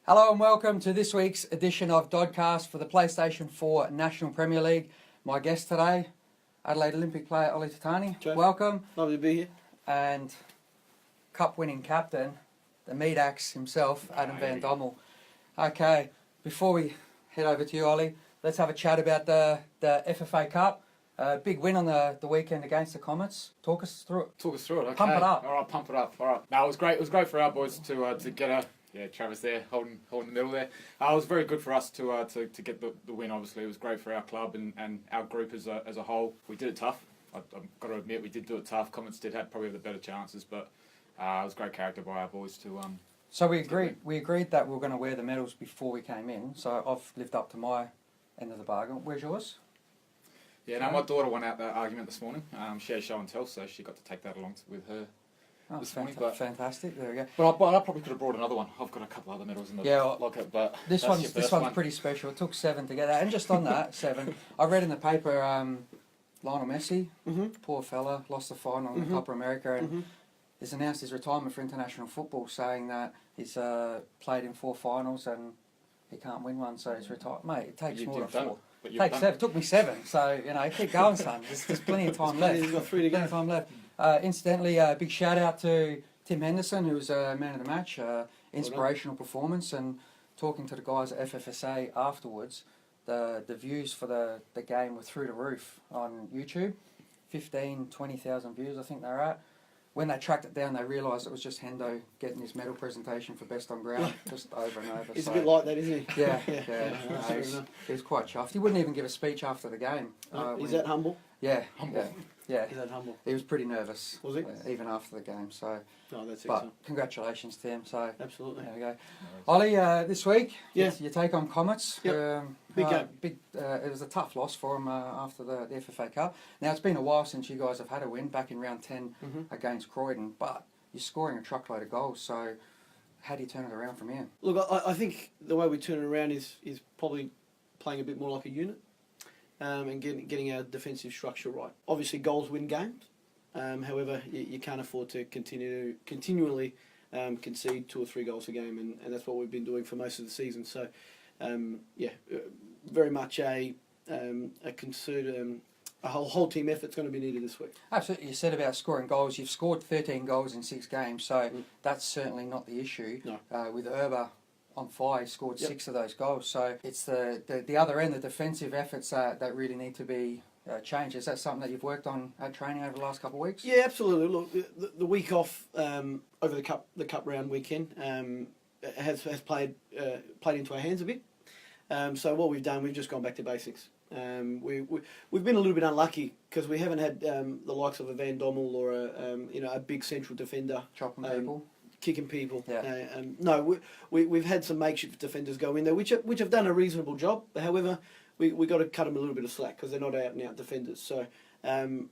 Hello and welcome to this week's edition of Dodd-Cast for the PlayStation 4 National Premier League. My guest today, Adelaide Olympic player Ollie Tatani. Joe. Welcome. Lovely to be here. And cup-winning captain, the meat axe himself, Adam Van Dommele. Okay, before we head over to you, Ollie, let's have a chat about the FFA Cup. Big win on the weekend against the Comets. Talk us through it. Okay. Pump it up. All right, pump it up. All right. No, it was great. It was great for our boys to get a. Yeah, Travis there, holding the middle there. It was very good for us to get the win. Obviously, it was great for our club and our group as a whole. We did it tough. I've got to admit, we did do it tough. Comets did have probably the better chances, but it was great character by our boys to. So we agreed that we were going to wear the medals before we came in. So I've lived up to my end of the bargain. Where's yours? Yeah, no, my daughter won out that argument this morning. She had show and tell, so she got to take that along with her. Oh, this morning, fantastic! There we go. But I probably could have brought another one. I've got a couple other medals in the locker, but this one's pretty special. It took 7 to get that, and just on that 7, I read in the paper Lionel Messi, poor fella, lost the final in the Copa America, and he's announced his retirement for international football, saying that he's played in 4 finals and he can't win one, so he's retired. Mate, it takes more than 4. It took me 7, so keep going, son. There's plenty of time left. He's got 3 to go. Plenty of time left. Incidentally, big shout out to Tim Henderson, who was man of the match. Inspirational performance, and talking to the guys at FFSA afterwards, the views for the game were through the roof on YouTube. 20,000 views, I think they're at. When they tracked it down, they realised it was just Hendo getting his medal presentation for best on ground, just over and over. He's a bit like that, isn't he? Yeah. He was quite chuffed. He wouldn't even give a speech after the game. Is that humble? Yeah, humble. Yeah. Is that humble? He was pretty nervous. Was he? Even after the game. So, no, that's but excellent. congratulations to him. So absolutely. There we go. Ollie, this week, you take on Comets. Yep. Big game. It was a tough loss for him after the FFA Cup. Now it's been a while since you guys have had a win, back in round 10 against Croydon, but you're scoring a truckload of goals. So how do you turn it around from here? Look, I think the way we turn it around is probably playing a bit more like a unit. And getting our defensive structure right. Obviously, goals win games. However, you can't afford to continually concede 2 or 3 goals a game, and that's what we've been doing for most of the season. So, very much a whole team effort's going to be needed this week. Absolutely. You said about scoring goals. You've scored 13 goals in 6 games, so that's certainly not the issue. No. With Erba on fire, he scored 6 of those goals. So it's the other end, the defensive efforts that really need to be changed. Is that something that you've worked on at training over the last couple of weeks? Yeah, absolutely. Look, the week off over the cup round weekend has played into our hands a bit. So what we've done, we've just gone back to basics. We've been a little bit unlucky because we haven't had the likes of a Van Dommele or a big central defender chopping people. Kicking people. Yeah. No, we've had some makeshift defenders go in there, which have done a reasonable job. However, we got to cut them a little bit of slack because they're not out and out defenders. So,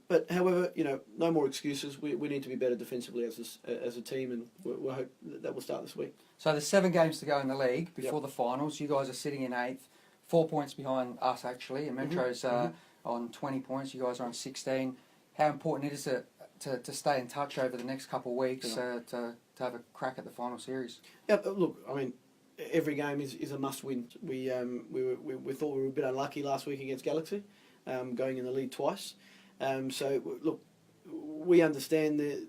but however, no more excuses. We need to be better defensively as a team, and we hope that will start this week. So there's 7 games to go in the league before the finals. You guys are sitting in 8th, 4 points behind us actually, and Metro's on 20 points. You guys are on 16. How important is it to stay in touch over the next couple of weeks to have a crack at the final series? Yeah, look, I mean, every game is a must-win. We thought we were a bit unlucky last week against Galaxy, going in the lead twice. So look, we understand that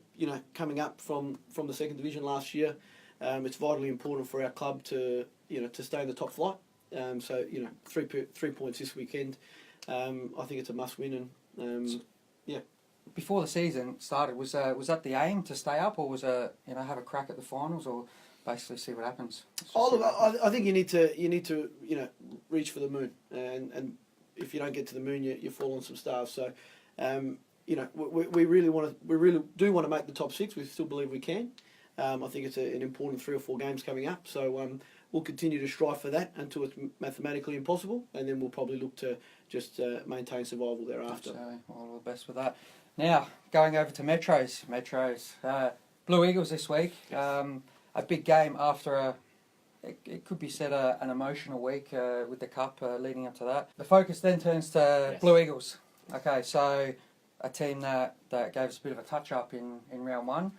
coming up from the second division last year, it's vitally important for our club to stay in the top flight. So 3 points this weekend. I think it's a must-win, and yeah. Before the season started, was that the aim to stay up, or was have a crack at the finals, or basically see what happens? I think you need to reach for the moon, and if you don't get to the moon, you fall on some stars. So we really do want to make the top 6. We still believe we can. I think it's an important 3 or 4 games coming up. So we'll continue to strive for that until it's mathematically impossible, and then we'll probably look to just maintain survival thereafter. All the best with that. Now, going over to Metros. Blue Eagles this week. A big game after it could be said an emotional week with the Cup leading up to that. The focus then turns to Blue Eagles. Okay, so a team that gave us a bit of a touch-up in round 1.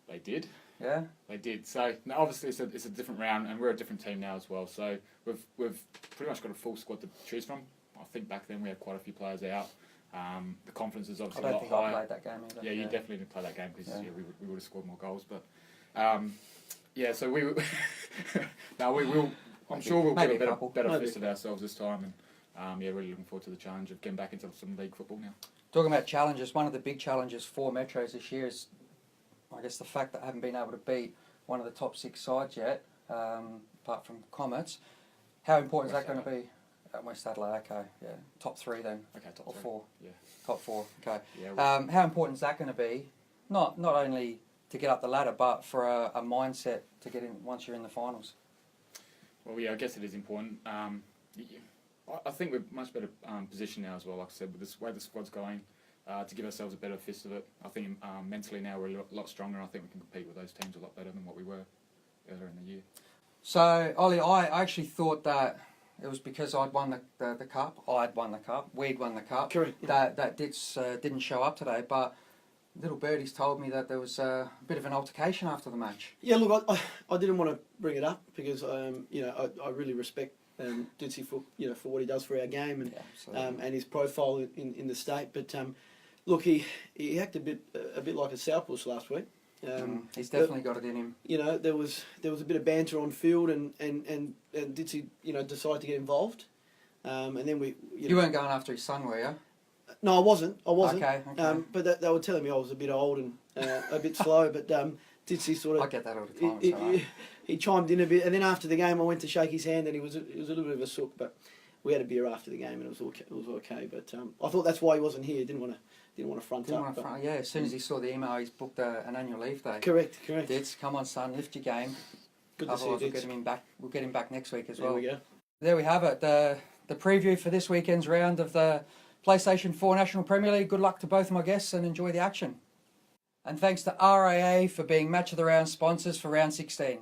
They did. Yeah. They did. So now obviously it's a different round, and we're a different team now as well. So we've pretty much got a full squad to choose from. I think back then we had quite a few players out. The confidence is obviously a lot higher. I don't think I played that game either. Yeah, you definitely didn't play that game because we would have scored more goals. But so we will. I'm sure we'll get a better fist of ourselves this time, and really looking forward to the challenge of getting back into some league football now. Talking about challenges, one of the big challenges for Metros this year is, I guess, the fact that I haven't been able to beat one of the top 6 sides yet, apart from Comets. How important is that going to be? West Adelaide, okay, yeah. Top 3 then? Okay, top or 3. 4? Yeah. Top 4, okay. Yeah, how important is that going to be? Not only to get up the ladder, but for a mindset to get in once you're in the finals. Well, yeah, I guess it is important. I think we're much better positioned now as well, like I said, with this way the squad's going, to give ourselves a better fist of it. I think mentally now we're a lot stronger, and I think we can compete with those teams a lot better than what we were earlier in the year. So, Ollie, I actually thought that it was because I'd won the cup, we'd won the cup. Correct. That didn't show up today, but little birdies told me that there was a bit of an altercation after the match. Yeah, look, I didn't want to bring it up because I really respect Ditsy for what he does for our game and his profile in the state. But look, he acted a bit like a sourpuss last week. He's definitely got it in him. There was a bit of banter on field, and Ditsy decided to get involved, and then we. You weren't going after his son, were you? No, I wasn't. Okay. But they were telling me I was a bit old and a bit slow. But Ditsy sort of. I get that all the time. He chimed in a bit, and then after the game, I went to shake his hand, and it was a little bit of a sook. But we had a beer after the game, and it was okay. But I thought that's why he wasn't here. Didn't want to front up. Yeah, as soon as he saw the email, he's booked an annual leave day. Correct. Ditz, come on, son, lift your game. Good to see you, Ditz. We'll get him back next week as well. There we go. There we have it. The preview for this weekend's round of the PlayStation 4 National Premier League. Good luck to both of my guests and enjoy the action. And thanks to RAA for being Match of the Round sponsors for round 16.